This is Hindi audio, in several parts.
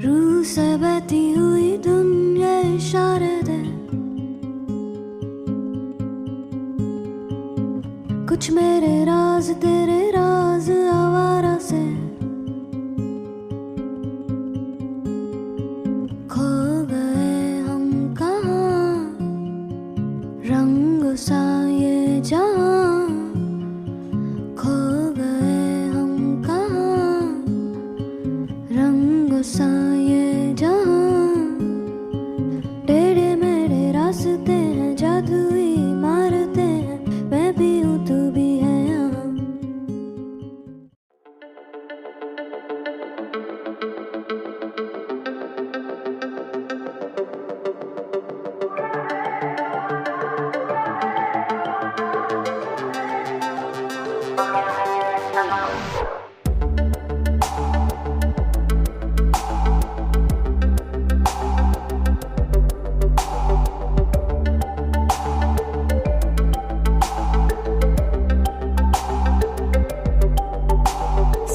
रूह से बहती हुई दुनिया इशारे दे, कुछ मेरे राज तेरे राज आवारा से खो गए हम कहाँ, रंग सा ये जहाँ खो गए हम कहाँ, रंग सा ये जहाँ। टेढ़े मेढ़े रास्ते हैं, जादुई मारते हैं, मैं भी हूँ तू भी है यहाँ।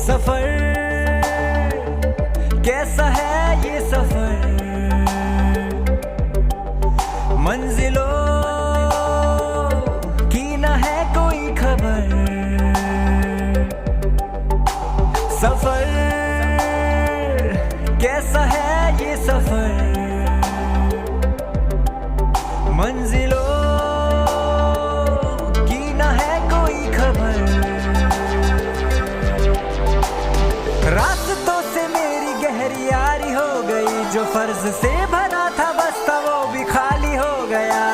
सफर कैसा है ये सफर, मंजिलों की न है कोई खबर। सफर कैसा है ये सफर, मंजिलों की न है कोई खबर। रास्तों से मेरी गहरी यारी हो गई, जो फर्ज से भरा था बस्ता वो भी खाली हो गया।